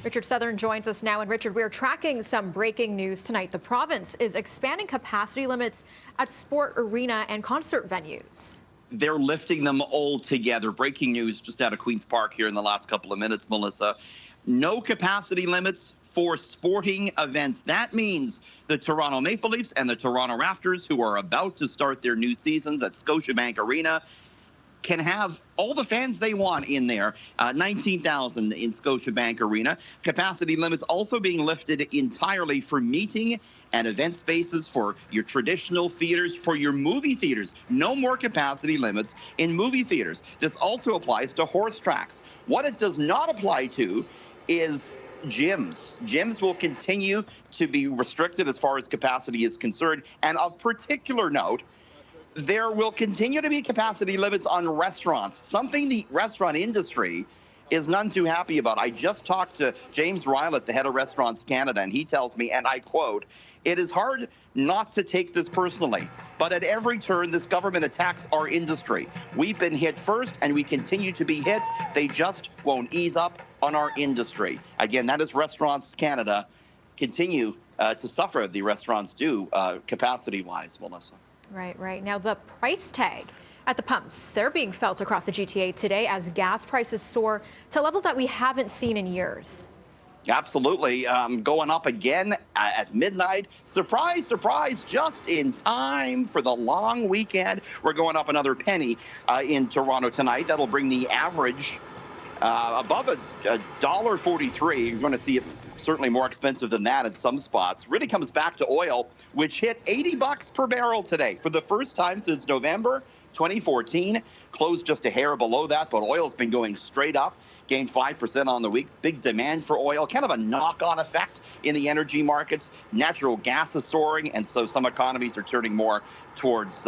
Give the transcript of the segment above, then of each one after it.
Richard Southern joins us now. And Richard, we are tracking some breaking news tonight. The province is expanding capacity limits at sport arena and concert venues. They're lifting them all together. Breaking news just out of Queen's Park here in the last couple of minutes, Melissa. No capacity limits for sporting events. That means the Toronto Maple Leafs and the Toronto Raptors, who are about to start their new seasons at Scotiabank Arena, can have all the fans they want in there. 19,000 in Scotiabank Arena. Capacity limits also being lifted entirely for meeting and event spaces, for your traditional theaters, for your movie theaters. No more capacity limits in movie theaters. This also applies to horse tracks. What it does not apply to is gyms. Gyms will continue to be restricted as far as capacity is concerned. And of particular note, there will continue to be capacity limits on restaurants, something the restaurant industry is none too happy about. I just talked to James Rylett, the head of Restaurants Canada, and he tells me, and I quote, "It is hard not to take this personally, but at every turn, this government attacks our industry. We've been hit first, and we continue to be hit. They just won't ease up on our industry." Again, that is Restaurants Canada. Continue to suffer, the restaurants do, capacity-wise, Melissa. Right. Now, the price tag at the pumps, they're being felt across the GTA today as gas prices soar to a level that we haven't seen in years. Absolutely. Going up again at midnight. Surprise, surprise, just in time for the long weekend. We're going up another penny in Toronto tonight. That'll bring the average above $1.43. You're going to see it certainly more expensive than that in some spots. Really comes back to oil, which hit $80 per barrel today for the first time since November 2014. Closed just a hair below that, but oil's been going straight up. Gained 5% on the week. Big demand for oil, kind of a knock-on effect in the energy markets. Natural gas is soaring, and so some economies are turning more towards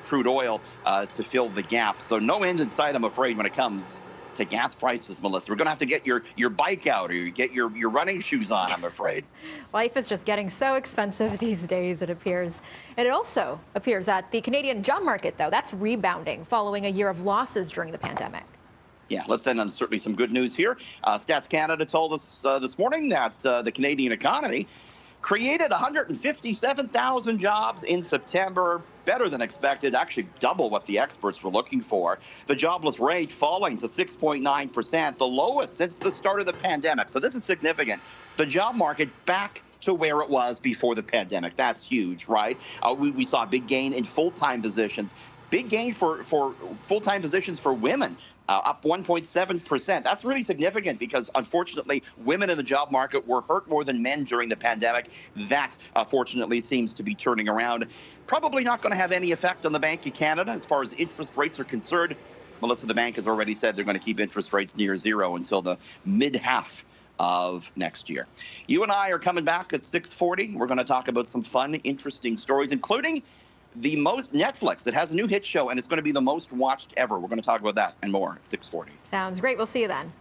crude oil to fill the gap. So no end in sight, I'm afraid, when it comes to gas prices, Melissa. We're going to have to get your bike out, or you get your running shoes on, I'm afraid. Life is just getting so expensive these days, it appears. And it also appears that the Canadian job market, though, that's rebounding following a year of losses during the pandemic. Yeah, let's end on certainly some good news here. Stats Canada told us this morning that the Canadian economy created 157,000 jobs in September, better than expected, actually double what the experts were looking for. The jobless rate falling to 6.9%, the lowest since the start of the pandemic. So this is significant. The job market back to where it was before the pandemic. That's huge, right? We saw a big gain in full-time positions. Big gain for full-time positions for women, up 1.7%. That's really significant because, unfortunately, women in the job market were hurt more than men during the pandemic. That, fortunately, seems to be turning around. Probably not going to have any effect on the Bank of Canada as far as interest rates are concerned. Melissa, the bank has already said they're going to keep interest rates near zero until the mid-half of next year. You and I are coming back at 6:40. We're going to talk about some fun, interesting stories, including the most Netflix. It has a new hit show, and it's going to be the most watched ever. We're going to talk about that and more at 6:40. Sounds great. We'll see you then.